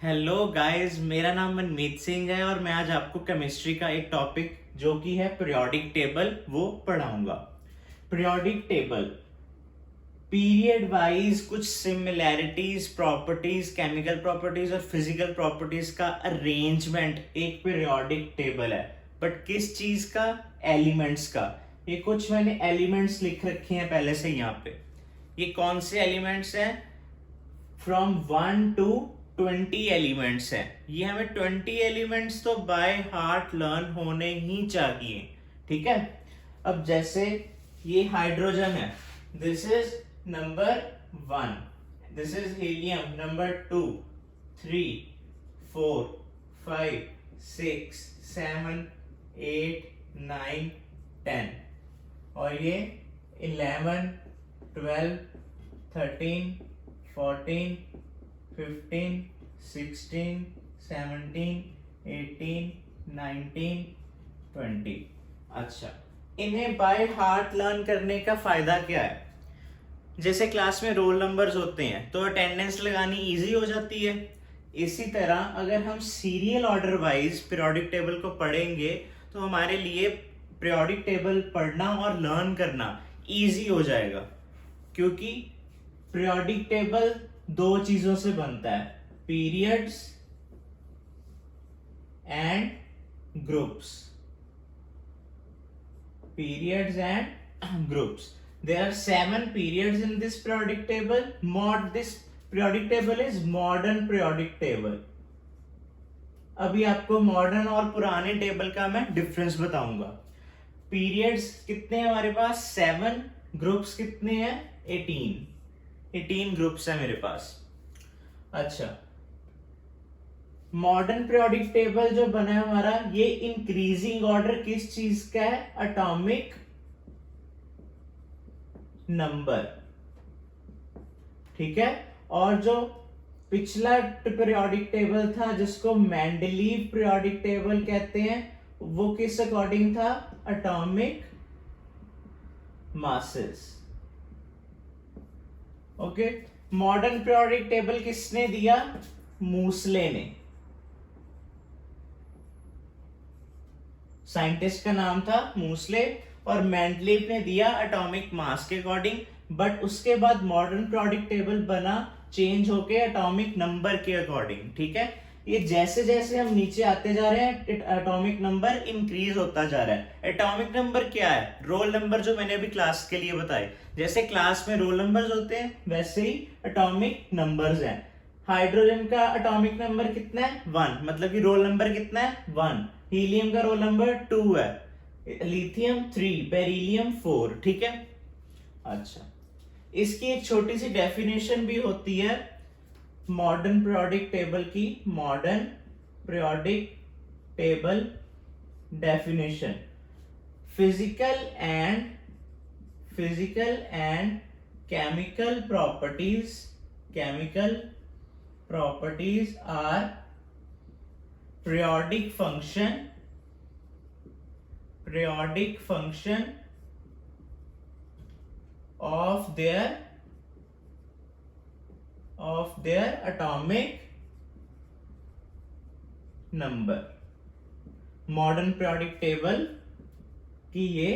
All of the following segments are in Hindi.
हेलो गाइस, मेरा नाम मनमीत सिंह है और मैं आज आपको केमिस्ट्री का एक टॉपिक जो कि है पीरियोडिक टेबल वो पढ़ाऊंगा। पीरियोडिक टेबल पीरियड वाइज कुछ सिमिलैरिटीज, प्रॉपर्टीज, केमिकल प्रॉपर्टीज और फिजिकल प्रॉपर्टीज का अरेंजमेंट एक पीरियोडिक टेबल है। बट किस चीज का? एलिमेंट्स का। ये कुछ मैंने एलिमेंट्स लिख रखे हैं पहले से यहाँ पे। ये कौन से एलिमेंट्स हैं? फ्रॉम 1 to 20 एलिमेंट्स हैं। ये हमें 20 एलिमेंट्स तो बाय हार्ट लर्न होने ही चाहिए। ठीक है। अब जैसे ये हाइड्रोजन है, this is number 1, this is helium number 2, 3, 4, 5, 6, 7, 8, 9, 10 और ये 11, 12, 13, 14, 15, 16, 17, 18, 19, 20। अच्छा, इन्हें बाय हार्ट लर्न करने का फायदा क्या है? जैसे क्लास में रोल नंबर्स होते हैं तो अटेंडेंस लगानी इजी हो जाती है। इसी तरह अगर हम serial order wise periodic table को पढ़ेंगे तो हमारे लिए पीरियोडिक टेबल पढ़ना और लर्न करना इजी हो जाएगा, क्योंकि पीरियोडिक टेबल दो चीजों से बनता है, periods and groups. Periods and groups. There are 7 periods in this periodic table. This periodic table is modern periodic table. अभी आपको मॉडर्न और पुराने टेबल का मैं डिफरेंस बताऊंगा। पीरियड्स कितने हैं हमारे पास? 7। ग्रुप्स कितने हैं? 18 ग्रुप्स है मेरे पास। अच्छा, मॉडर्न पीरियोडिक टेबल जो बना है हमारा, ये इंक्रीजिंग ऑर्डर किस चीज का है? Atomic number. ठीक है। और जो पिछला पीरियोडिक टेबल था जिसको मेंडलीव पीरियोडिक टेबल कहते हैं, वो किस अकॉर्डिंग था? Atomic masses. Okay. Modern periodic table किसने दिया? मूसले ने। साइंटिस्ट का नाम था मूसले और मेंडलीव ने दिया एटॉमिक मास के अकॉर्डिंग। बट उसके बाद मॉडर्न पीरियोडिक टेबल बना चेंज होके एटॉमिक नंबर के अकॉर्डिंग। ठीक है। ये जैसे जैसे हम नीचे आते जा रहे हैं एटॉमिक नंबर इंक्रीज होता जा रहा है। एटॉमिक नंबर क्या है? रोल नंबर जो मैंने अभी क्लास के लिए बताए। जैसे क्लास में रोल नंबर्स होते हैं वैसे ही एटॉमिक नंबर्स हैं। हाइड्रोजन का एटॉमिक नंबर कितना है? 1, मतलब कि रोल नंबर कितना है? 1। हीलियम का रोल नंबर 2 है, लिथियम 3, बेरिलियम 4। ठीक है। अच्छा, इसकी एक छोटी सी डेफिनेशन भी होती है मॉडर्न पीरियोडिक टेबल की। Modern periodic table definition: physical and chemical properties are periodic function of their atomic number। Modern periodic table की ये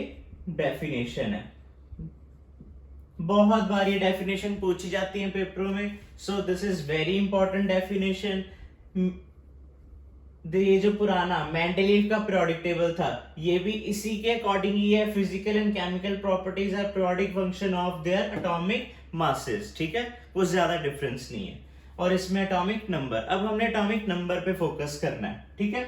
डेफिनेशन है। बहुत बार ये डेफिनेशन पूछी जाती है पेपरों में, so this is very important definition. ये जो पुराना मेंडलीव का पीरियोडिक टेबल था ये भी इसी के अकॉर्डिंग ही है। Physical and chemical properties are periodic function of their atomic masses. ठीक है, कुछ ज्यादा डिफरेंस नहीं है। और इसमें एटॉमिक नंबर, अब हमने एटॉमिक नंबर पे फोकस करना है। ठीक है।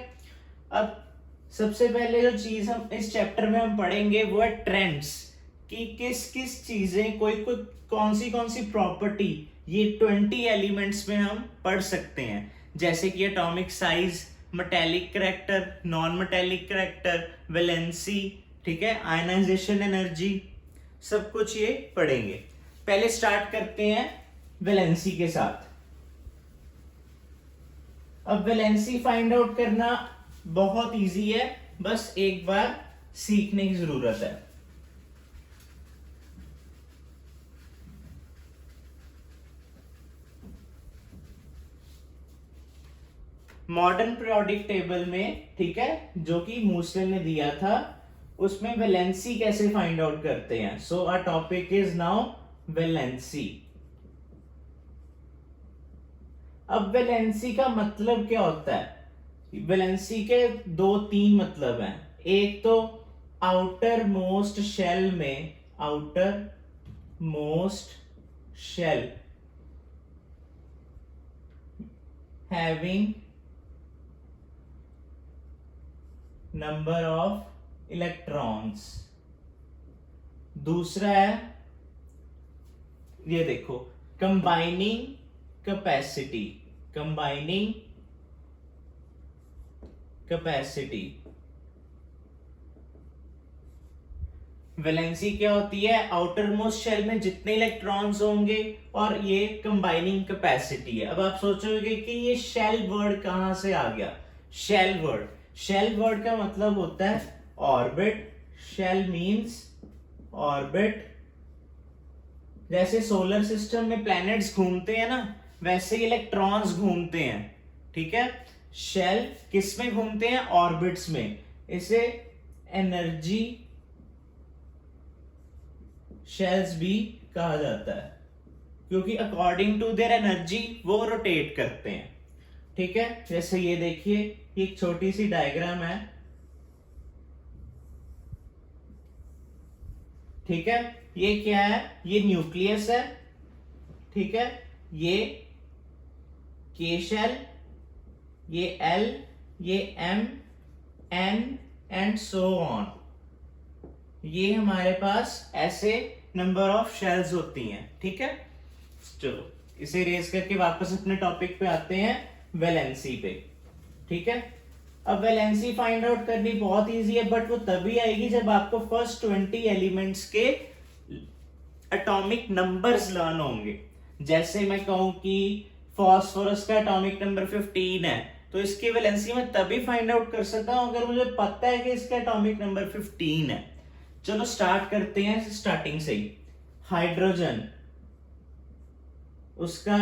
अब सबसे पहले जो चीज हम इस चैप्टर में हम पढ़ेंगे वो है ट्रेंड्स, कि किस किस चीजें, कोई कौन सी प्रॉपर्टी ये 20 एलिमेंट्स में हम पढ़ सकते हैं। जैसे कि atomic size, metallic character, non metallic character, valency, ठीक है, आयनाइजेशन एनर्जी, सब कुछ ये पढ़ेंगे। पहले स्टार्ट करते हैं वैलेंसी के साथ। अब वैलेंसी फाइंड आउट करना बहुत इजी है, बस एक बार सीखने की जरूरत है। मॉडर्न पीरियोडिक टेबल में, ठीक है, जो कि मूसल ने दिया था, उसमें वैलेंसी कैसे फाइंड आउट करते हैं. So our topic is now valency. अब वैलेंसी का मतलब क्या होता है? वैलेंसी के 2-3 मतलब हैं. एक तो आउटर मोस्ट शेल में, outer most shell having number of electrons. दूसरा है, ये देखो, combining capacity. Combining capacity. Valency क्या होती है? आउटर मोस्ट शेल में जितने इलेक्ट्रॉन्स होंगे, और ये कंबाइनिंग कैपेसिटी है. अब आप सोचोगे कि ये शेल वर्ड कहां से आ गया? शेल वर्ड, शेल वर्ड का मतलब होता है ऑर्बिट. Shell means orbit. जैसे सोलर सिस्टम में प्लैनेट्स घूमते हैं ना, वैसे इलेक्ट्रॉन्स घूमते हैं. ठीक है. शेल किस में घूमते हैं? ऑर्बिट्स में. इसे एनर्जी शेल्स भी कहा जाता है, क्योंकि अकॉर्डिंग टू देयर एनर्जी वो रोटेट करते हैं. ठीक है. जैसे ये देखिए, ये एक छोटी सी डायग्राम है. ठीक है. ये क्या है? ये न्यूक्लियस है. ठीक है. ये के शेल, ये एल, ये M, N and so on. ये हमारे पास ऐसे नंबर ऑफ शेल्स होती हैं. ठीक है. चलो इसे रेज करके वापस अपने टॉपिक पे आते हैं, वैलेंसी पे. ठीक है. अब वैलेंसी फाइंड आउट करनी बहुत इजी है, बट वो तभी आएगी जब आपको फर्स्ट 20 एलिमेंट्स के एटॉमिक नंबर्स लर्न होंगे. जैसे मैं कहूं कि फास्फोरस का एटॉमिक नंबर 15 है, तो इसकी वैलेंसी मैं तभी फाइंड आउट कर सकता हूं अगर मुझे पता है कि इसका एटॉमिक नंबर 15 है. चलो स्टार्ट करते हैं स्टार्टिंग से ही. हाइड्रोजन, उसका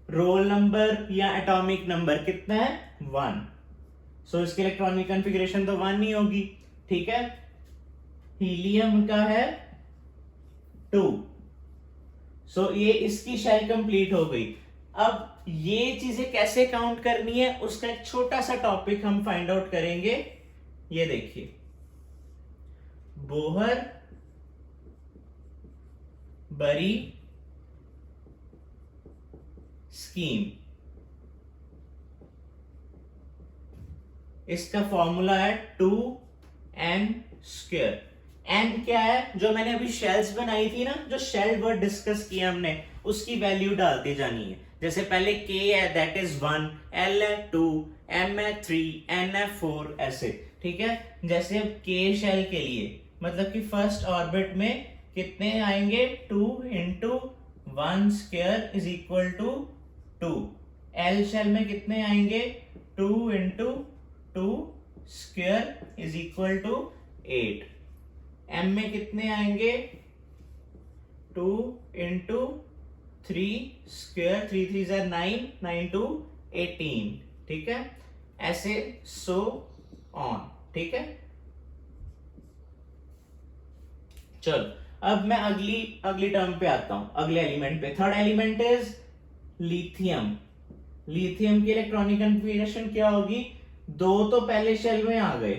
रोल नंबर या एटॉमिक नंबर कितना है? 1. सो इसकी इलेक्ट्रॉनिक कॉन्फ़िगरेशन तो 1 ही होगी. ठीक है. हीलियम का है 2. सो ये इसकी शेल कंप्लीट हो गई. अब ये चीजें कैसे काउंट करनी है, उसका एक छोटा सा टॉपिक हम फाइंड आउट करेंगे. ये देखिए, बोहर, बरी, स्कीम. इसका फॉर्मूला है 2n². n क्या है? जो मैंने अभी शेल्स बनाई थी ना, जो शेल वर्ड डिस्कस किया हमने, उसकी वैल्यू डालती जानी है. जैसे पहले k है, दैट इज 1, l है 2, m है 3, n है 4, ऐसे. ठीक है. जैसे अब k शेल के लिए, मतलब कि फर्स्ट ऑर्बिट में कितने आएंगे? 2 × 1² is equal to 2. l shell में कितने आएंगे? 2 × 2² इज इक्वल टू 8. m में कितने आएंगे? 2 × 3², 3 3 = 9, 9 × 2 = 18. ठीक है. ऐसे सो ऑन. ठीक है. चलो अब मैं अगली टर्म पे आता हूं, अगले एलिमेंट पे. Third element is lithium. Lithium की इलेक्ट्रॉनिक कॉन्फ़िगरेशन क्या होगी? 2 तो पहले शेल में आ गए.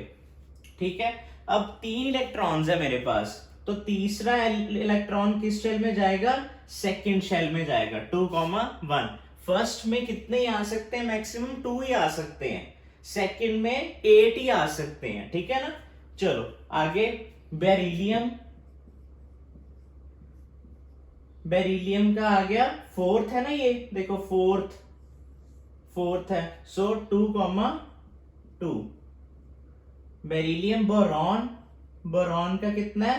ठीक है. अब 3 इलेक्ट्रॉन्स है मेरे पास, तो तीसरा इलेक्ट्रॉन किस शेल में जाएगा? सेकंड शेल में जाएगा. 2,1. फर्स्ट में कितने ही आ सकते हैं? मैक्सिमम 2 ही आ सकते हैं. सेकंड में 8 ही आ सकते हैं. ठीक है ना. चलो आगे. बेरिलियम. बेरिलियम का आ गया 4th है ना, ये देखो 4th है. सो 2,2. बेरिलियम. बोरॉन. बोरॉन का कितना है?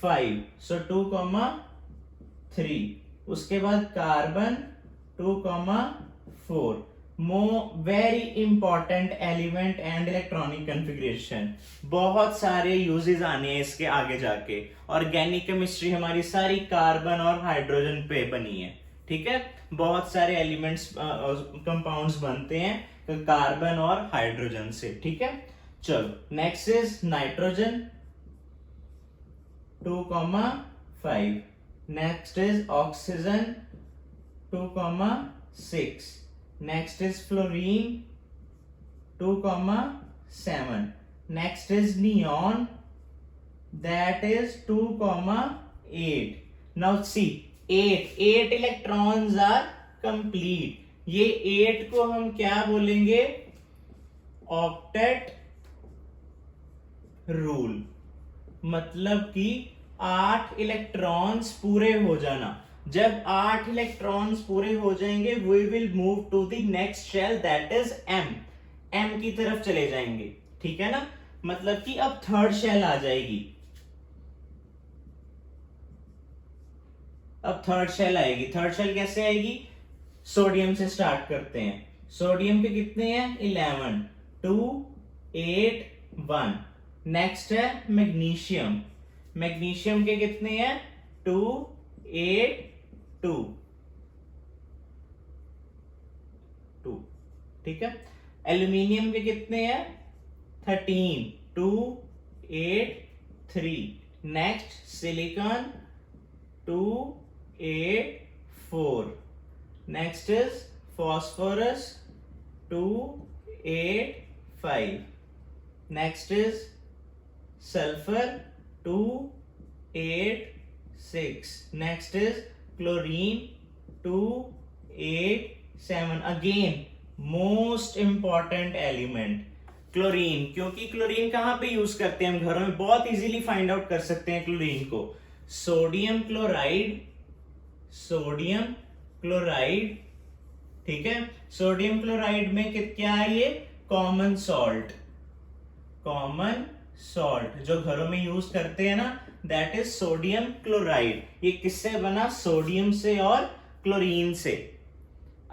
5. सो 2,3. उसके बाद carbon 2,4. Very important element and electronic configuration. बहुत सारे यूजेस आने हैं इसके आगे जाके. ऑर्गेनिक केमिस्ट्री हमारी सारी कार्बन और हाइड्रोजन पे बनी है. ठीक है. बहुत सारे एलिमेंट्स कंपाउंड्स बनते हैं कार्बन और हाइड्रोजन से, ठीक है। चलो next is nitrogen 2,5, next is oxygen 2,6, next is fluorine 2,7, next is neon, that is 2,8. Now see, 8 electrons are complete. ये 8 को हम क्या बोलेंगे? ऑक्टेट रूल, मतलब कि 8 इलेक्ट्रॉन्स पूरे हो जाना। जब 8 इलेक्ट्रॉन्स पूरे हो जाएंगे, we will move to the next shell, that is M की तरफ चले जाएंगे, ठीक है ना। मतलब कि अब थर्ड शेल आ जाएगी, अब थर्ड शेल आएगी। थर्ड शेल कैसे आएगी? सोडियम से स्टार्ट करते हैं। सोडियम के कितने हैं? 11, 2, 8, 1। नेक्स्ट है मैग्नीशियम, मैग्नीशियम के कितने हैं? 2, 8, 2, ठीक है। एल्यूमिनियम के कितने हैं? 13, 2, 8, 3। Next silicon 2, 8, 4। Next is phosphorus 2, 8, 5। Next is sulphur 2, 8, 6। Next is chlorine 2, 8, 7। Again most important element chlorine, क्योंकि क्लोरीन कहां पे यूज करते हैं हम? घरों में बहुत इजीली फाइंड आउट कर सकते हैं क्लोरीन को। सोडियम क्लोराइड, सोडियम क्लोराइड, ठीक है। सोडियम क्लोराइड में क्या है? ये कॉमन सॉल्ट, कॉमन सॉल्ट जो घरों में यूज करते हैं ना, दैट इज सोडियम क्लोराइड। ये किससे बना? सोडियम से और क्लोरीन से।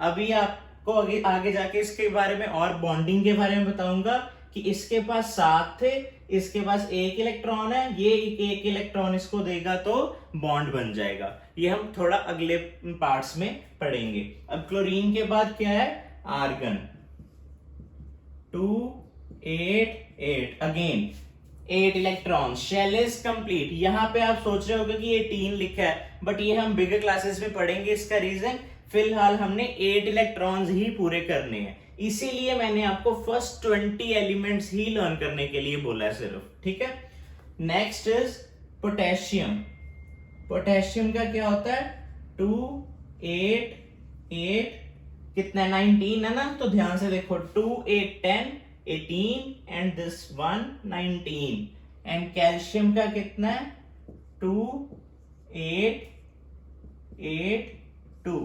अभी आपको आगे जाके इसके बारे में और बॉन्डिंग के बारे में बताऊंगा कि इसके पास 7 थे, इसके पास 1 इलेक्ट्रॉन है, ये 1 इलेक्ट्रॉन इसको देगा तो बॉन्ड बन जाएगा। ये हम थोड़ा अगले पार्ट्स में पढ़ेंगे। अब क्लोरीन के बाद क्या है? Argon 2, 8, 8। Again 8 electron, shell is complete. यहां पे आप सोच रहे होगे कि 18 लिखा है, बट ये हम बिगर क्लासेस में पढ़ेंगे। इसका रीजन, फिलहाल हमने 8 इलेक्ट्रॉन्स ही पूरे करने हैं, इसीलिए मैंने आपको फर्स्ट 20 एलिमेंट्स ही लर्न करने के लिए बोला है सिर्फ, ठीक है। Next is potassium. पोटेशियम का क्या होता है? 2, 8, 8, कितना? 19 है ना। तो ध्यान से देखो, 2, 8, 10, 18 एंड दिस 1, 19। एंड कैल्शियम का कितना है? 2, 8, 8, 2,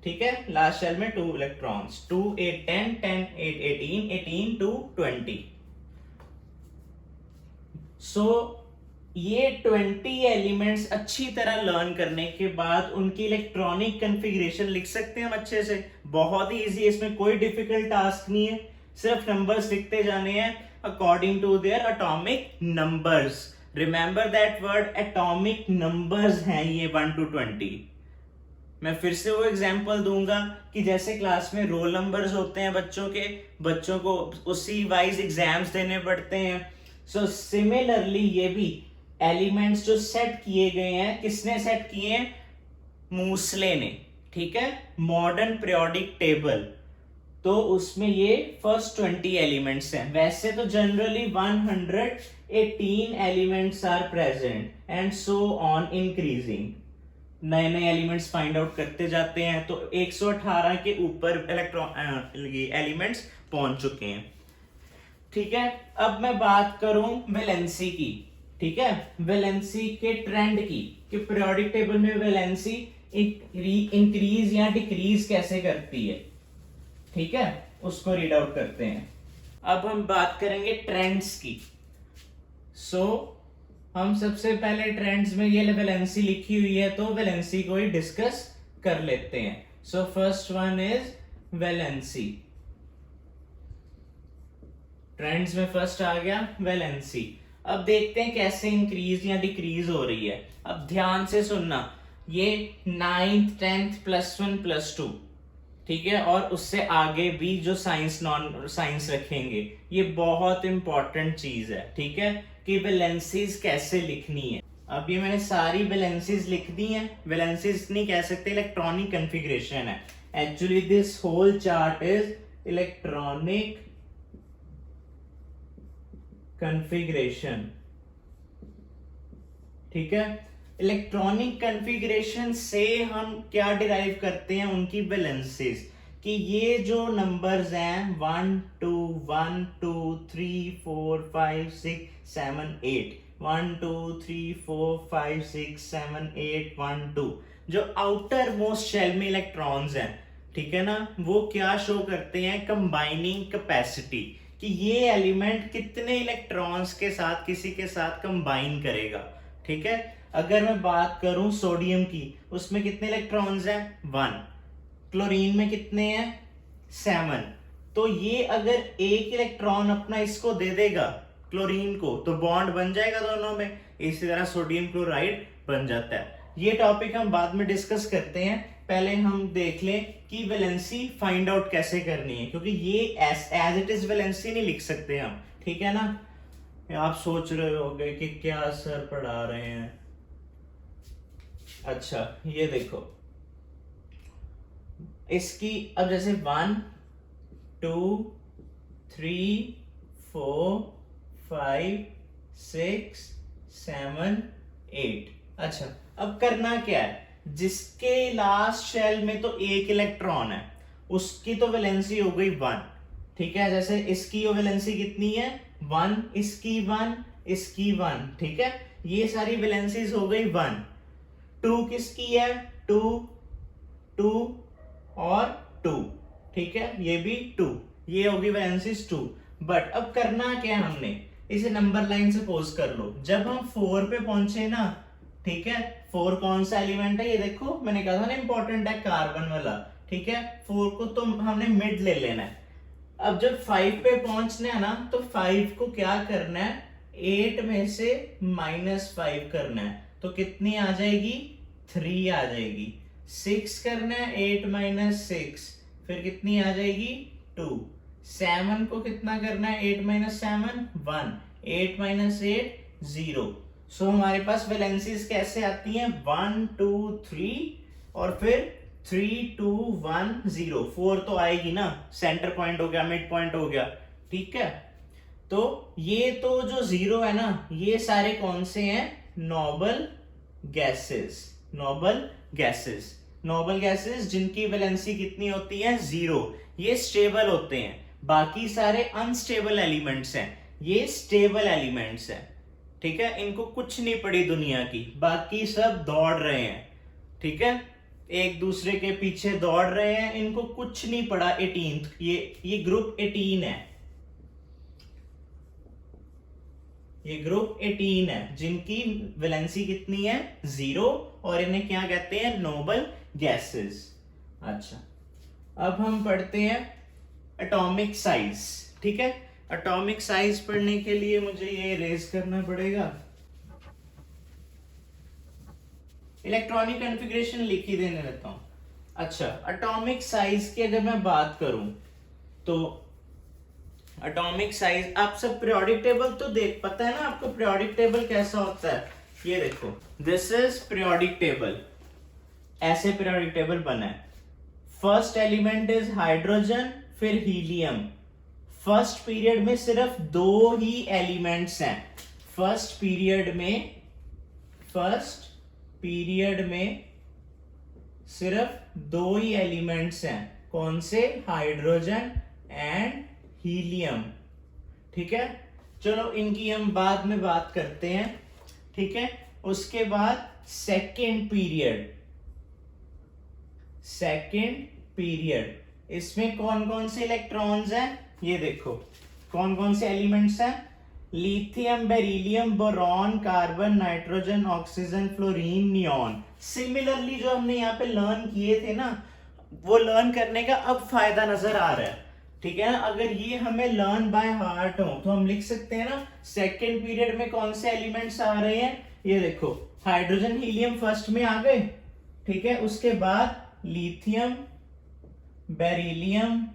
ठीक है। लास्ट शेल में 2 इलेक्ट्रॉन्स, 2, 8, 10, 10, 8, 18, 18, 2, 20। सो ये 20 एलिमेंट्स अच्छी तरह लर्न करने के बाद उनकी इलेक्ट्रॉनिक कॉन्फ़िगरेशन लिख सकते हैं हम अच्छे से। बहुत ही इजी है, इसमें कोई डिफिकल्ट टास्क नहीं है, सिर्फ नंबर्स लिखते जाने हैं according to their atomic numbers. Remember that word, atomic numbers हैं ये 1 to 20। मैं फिर से वो एग्जांपल दूंगा कि जैसे क्लास में रोल नंबर्स होते हैं बच्चों के, बच्चों को उसी वाइज एग्जाम्स देने पड़ते हैं। सो सिमिलरली ये भी एलिमेंट्स जो सेट किए गए हैं, किसने सेट किए हैं? मूसले ने, ठीक है। मॉडर्न पीरियोडिक टेबल, तो उसमें ये फर्स्ट 20 एलिमेंट्स हैं। वैसे तो generally 118 elements are present and so on increasing. नए नए एलिमेंट्स फाइंड आउट करते जाते हैं, तो 118 के ऊपर एलिमेंट्स पहुंच चुके हैं, ठीक है। अब मैं बात करूं वैलेंसी की, ठीक है, वैलेंसी के ट्रेंड की, कि पीरियोडिक टेबल में वैलेंसी इंक्रीज या डिक्रीज कैसे करती है, ठीक है, उसको रीड आउट करते हैं। अब हम बात करेंगे ट्रेंड्स की। सो हम सबसे पहले ट्रेंड्स में ये वैलेंसी लिखी हुई है, तो वैलेंसी को ही डिस्कस कर लेते हैं। So first one is valency. Trends में फर्स्ट आ गया वैलेंसी। अब देखते हैं कैसे इंक्रीज या डिक्रीज हो रही है। अब ध्यान से सुनना, ये 9th 10th +1 +2, ठीक है, और उससे आगे भी जो साइंस नॉन साइंस रखेंगे। ये बहुत इंपॉर्टेंट चीज है, ठीक है, कि वैलेंसीज कैसे लिखनी है। अब ये मैंने सारी वैलेंसीज लिख दी हैं। वैलेंसीज नहीं कह सकते, इलेक्ट्रॉनिक कॉन्फ़िगरेशन है। Actually this whole chart is electronic configuration, ठीक है। इलेक्ट्रॉनिक कॉन्फ़िगरेशन से हम क्या डिराइव करते हैं, उनकी वैलेंसीज, कि ये जो नंबर्स हैं 1 2 1 2 3 4 5 6 7 8 1 2 3 4 5 6 7 8 1 2, जो आउटर मोस्ट शेल में इलेक्ट्रॉन्स हैं, ठीक है ना, वो क्या शो करते हैं, कंबाइनिंग कैपेसिटी, कि ये एलिमेंट कितने इलेक्ट्रॉन्स के साथ किसी के साथ कंबाइन करेगा, ठीक है। अगर मैं बात करूं सोडियम की, उसमें कितने इलेक्ट्रॉन्स हैं, 1। क्लोरीन में कितने हैं, 7। तो ये अगर एक इलेक्ट्रॉन अपना इसको दे देगा क्लोरीन को, तो बॉन्ड बन जाएगा दोनों में। इसी तरह सोडियम क्लोराइड बन जाता है। ये टॉपिक हम बाद में डिस्कस करते हैं, पहले हम देख लें कि वैलेंसी फाइंड आउट कैसे करनी है, क्योंकि ये एज इट इज वैलेंसी नहीं लिख सकते हम, ठीक है ना। आप सोच रहे होंगे कि क्या सर पढ़ा रहे हैं। अच्छा, ये देखो, इसकी अब जैसे 1 2 3 4 5 6 7 8। अच्छा, अब करना क्या है, जिसके लास्ट शेल में तो एक इलेक्ट्रॉन है, उसकी तो वैलेंसी हो गई 1, ठीक है। जैसे इसकी वैलेंसी कितनी है, 1, इसकी 1, इसकी 1, ठीक है। ये सारी वैलेंसीज हो गई 1। 2 किसकी है, 2 2 और 2, ठीक है, ये भी 2, ये होगी वैलेंसीज 2। बट अब करना क्या है, हमने इसे नंबर लाइन से पोज कर लो। जब हम 4 पे पहुंचे ना, ठीक है, 4 कौन सा एलिमेंट है, ये देखो, मैंने कहा था ना इंपॉर्टेंट है, कार्बन वाला, ठीक है। 4 को तो हमने मिड ले लेना है। अब जब 5 पे पहुंचना है ना, तो 5 को क्या करना है, 8 में से -5 करना है, तो कितनी आ जाएगी, 3 आ जाएगी। 6 करना है, 8 - 6, फिर कितनी आ जाएगी, 2। 7 को कितना करना है, 8 - 7 1, 8 - 8 0। सो हमारे पास वैलेंसीज कैसे आती हैं, 1 2 3 और फिर 3 2 1 0। 4 तो आएगी ना, सेंटर पॉइंट हो गया, मिड पॉइंट हो गया, ठीक है। तो ये तो जो 0 है ना, ये सारे कौन से हैं, noble gases. Noble gases, noble gases जिनकी वैलेंसी कितनी होती है, 0। ये स्टेबल होते हैं। बाकी सारे अनस्टेबल एलिमेंट्स हैं, ये स्टेबल एलिमेंट्स हैं, ठीक है। इनको कुछ नहीं पड़ी दुनिया की, बाकी सब दौड़ रहे हैं, ठीक है, एक दूसरे के पीछे दौड़ रहे हैं, इनको कुछ नहीं पड़ा। 18th, ये ग्रुप 18 है, ये ग्रुप 18 है, जिनकी वैलेंसी कितनी है, 0, और इन्हें क्या कहते हैं, नोबल गैसेस। अच्छा, अब हम पढ़ते हैं एटॉमिक साइज, ठीक है। एटॉमिक साइज पढ़ने के लिए मुझे ये इरेज करना पड़ेगा। इलेक्ट्रॉनिक कॉन्फ़िगरेशन लिख ही देने देता हूं। अच्छा, एटॉमिक साइज की अगर मैं बात करूं, तो एटॉमिक साइज, आप सब पीरियोडिक टेबल तो देख, पता है ना आपको पीरियोडिक टेबल कैसा होता है। ये देखो, दिस इज पीरियोडिक टेबल, ऐसे पीरियोडिक टेबल बना है। फर्स्ट एलिमेंट इज हाइड्रोजन, फिर हीलियम। फर्स्ट पीरियड में सिर्फ 2 ही एलिमेंट्स हैं। फर्स्ट पीरियड में सिर्फ 2 ही एलिमेंट्स हैं, कौन से, हाइड्रोजन एंड हीलियम, ठीक है। चलो इनकी हम बाद में बात करते हैं, ठीक है। उसके बाद सेकेंड पीरियड, इसमें कौन कौन से इलेक्ट्रॉन्स हैं, ये देखो, कौन कौन से एलिमेंट्स हैं, lithium, beryllium, boron, carbon, nitrogen, oxygen, fluorine, neon. Similarly जो हमने यहाँ पे लर्न किए थे ना, वो लर्न करने का अब फायदा नजर आ रहा है, ठीक है ना। अगर ये हमें लर्न बाय हार्ट हो तो हम लिख सकते हैं ना, सेकेंड पीरियड में कौन से एलिमेंट्स आ रहे हैं, ये देखो, हाइड्रोजन हीलियम फर्स्ट में आ गए, ठीक है। उसके बाद lithium, beryllium,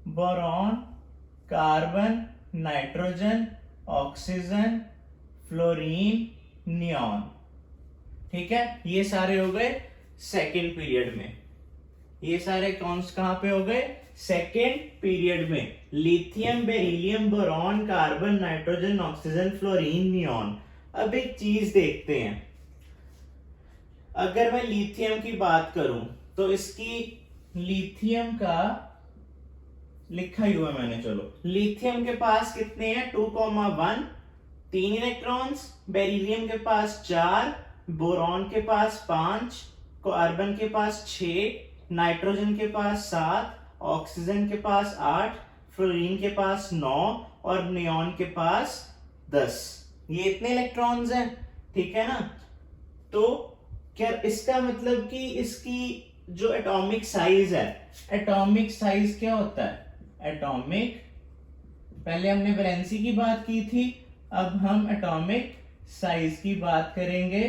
boron, carbon, nitrogen, oxygen, fluorine, neon. ठीक है, ये सारे हो गए सेकेंड पीरियड में। ये सारे कहां पे हो गए? सेकेंड पीरियड में। Lithium, beryllium, boron, carbon, nitrogen, oxygen, fluorine, neon. अब एक चीज देखते हैं, अगर मैं लिथियम की बात करूं तो इसकी लिथियम का लिखा ही हुआ मैंने, चलो लिथियम के पास कितने हैं? 2,1, 3 इलेक्ट्रॉन्स। बेरिलियम के पास 4, बोरॉन के पास 5, कार्बन के पास 6, नाइट्रोजन के पास 7, ऑक्सीजन के पास 8, फ्लोरीन के पास 9 और नियॉन के पास 10। ये इतने इलेक्ट्रॉन्स हैं, ठीक है ना? तो क्या इसका मतलब कि इसकी जो एटॉमिक साइज है, एटॉमिक साइज क्या होता है? एटॉमिक, पहले हमने वैलेंसी की बात की थी, अब हम एटॉमिक साइज की बात करेंगे।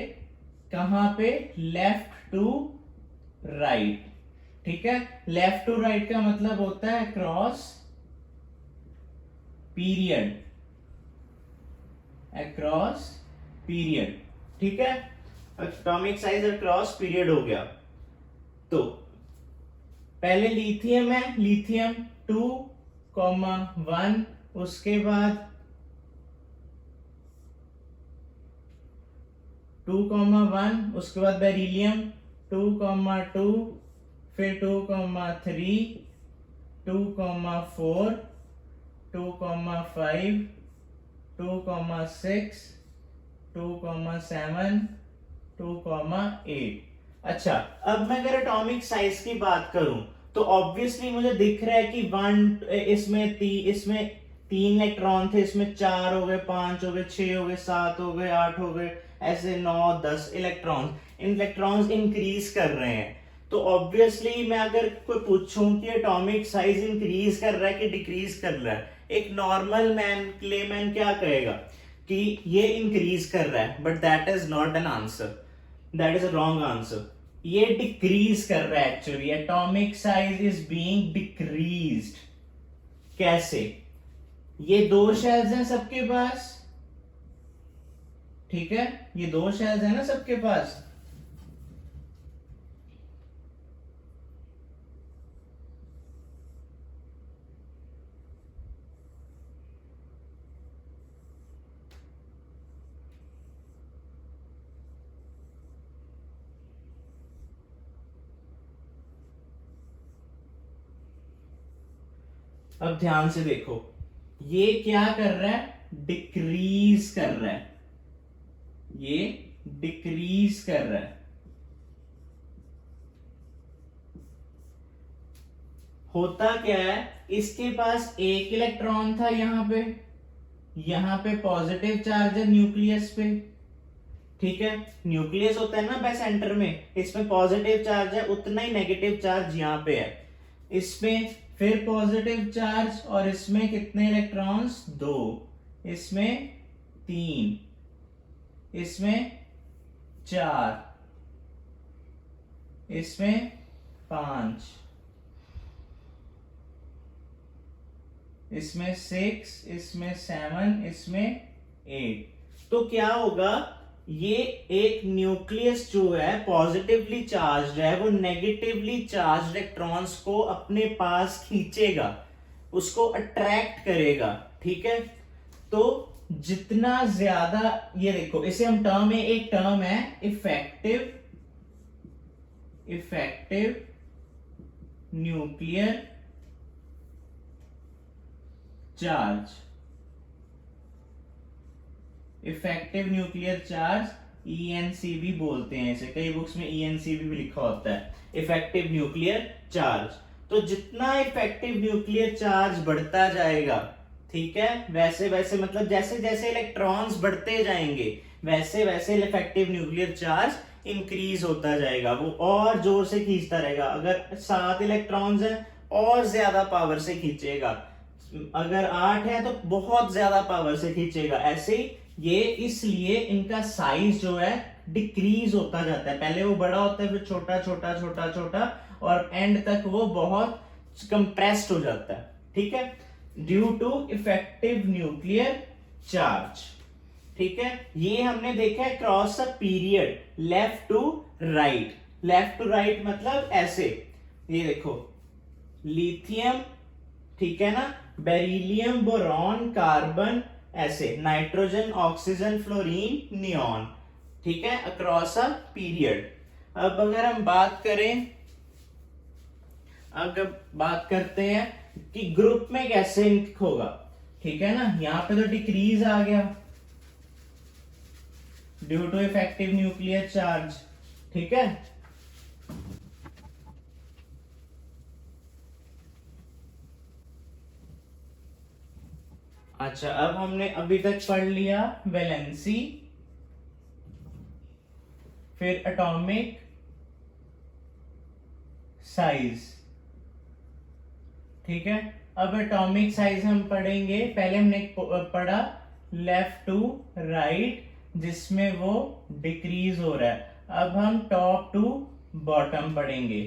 कहां पे? Left to right. ठीक है, लेफ्ट टू राइट का मतलब होता है अक्रॉस पीरियड, अक्रॉस पीरियड। ठीक है, एटॉमिक साइज अक्रॉस पीरियड हो गया। तो पहले लिथियम है, लिथियम 2,1, उसके बाद 2,1, उसके बाद बेरिलियम 2,2, फिर 2,3, 2,4, 2,5, 2,6, 2,7, 2,8। अच्छा, अब मैं अगर एटॉमिक साइज की बात करूं तो ऑब्वियसली मुझे दिख रहा है कि इसमें 3 इलेक्ट्रॉन थे, इसमें 4 हो गए, 5 हो गए, 6 हो गए, 7 हो गए, 8 हो गए, ऐसे 9, 10 इलेक्ट्रॉन्स। इलेक्ट्रॉन्स इंक्रीज कर रहे हैं। तो ऑब्वियसली मैं अगर कोई पूछूं कि एटॉमिक साइज इंक्रीज कर रहा है कि डिक्रीज कर रहा है, एक नॉर्मल लेमैन क्या कहेगा कि ये इंक्रीज कर रहा है, but that is not an answer, that is a wrong answer. ये डिक्रीज कर रहा है actually, atomic size is being decreased. कैसे? ये 2 शेल्स हैं सबके पास, ठीक है, ये 2 शेल्स हैं ना सबके पास। अब ध्यान से देखो, ये क्या कर रहा है? डिक्रीज कर रहा है, ये डिक्रीज कर रहा है। होता क्या है, इसके पास 1 इलेक्ट्रॉन था यहां पे पॉजिटिव चार्ज है न्यूक्लियस पे, ठीक है, न्यूक्लियस होता है ना पे सेंटर में, इसमें पॉजिटिव चार्ज है, उतना ही नेगेटिव चार्ज यहां पे है। इसमें फिर पॉजिटिव चार्ज, और इसमें कितने इलेक्ट्रॉन्स? 2, इसमें 3, इसमें 4, इसमें 5, इसमें 6, इसमें 7, इसमें 8। तो क्या होगा, ये एक न्यूक्लियस जो है पॉजिटिवली चार्ज है, वो नेगेटिवली चार्ज इलेक्ट्रॉन्स को अपने पास खींचेगा, उसको अट्रैक्ट करेगा। ठीक है, तो जितना ज्यादा, ये देखो इसे हम टर्म है, एक टर्म है effective nuclear charge, effective nuclear charge, ENCB बोलते हैं इसे, कई बुक्स में ENCB भी लिखा होता है, इफेक्टिव न्यूक्लियर चार्ज। तो जितना इफेक्टिव न्यूक्लियर चार्ज बढ़ता जाएगा, ठीक है, वैसे वैसे मतलब जैसे जैसे इलेक्ट्रॉन्स बढ़ते जाएंगे वैसे वैसे इफेक्टिव न्यूक्लियर चार्ज इंक्रीज होता जाएगा, वो और जोर से खींचता रहेगा। अगर 7 इलेक्ट्रॉन्स हैं और ज्यादा पावर से खींचेगा, अगर 8 है तो बहुत ज्यादा पावर से खींचेगा। ऐसे ये इसलिए इनका साइज जो है डिक्रीज होता जाता है, पहले वो बड़ा होता है, फिर छोटा छोटा छोटा छोटा, और एंड तक वो बहुत कंप्रेस्ड हो जाता है, ठीक है, due to effective nuclear charge, ठीक है। ये हमने देखा है cross a period, left to right. Left to right मतलब ऐसे, ये देखो लिथियम, ठीक है ना, बेरिलियम, बोरॉन, कार्बन, ऐसे नाइट्रोजन, ऑक्सीजन, फ्लोरीन, नियॉन, ठीक है, अक्रॉस अ पीरियड। अब अगर हम बात करें, अगर बात करते हैं कि ग्रुप में कैसे होगा, ठीक है ना, यहां पे तो डिक्रीज आ गया due to effective nuclear charge, ठीक है। अच्छा, अब हमने अभी तक पढ़ लिया वैलेंसी, फिर एटॉमिक साइज, ठीक है। अब एटॉमिक साइज हम पढ़ेंगे, पहले हमने पढ़ा लेफ्ट टू राइट जिसमें वो डिक्रीज हो रहा है, अब हम टॉप टू बॉटम पढ़ेंगे।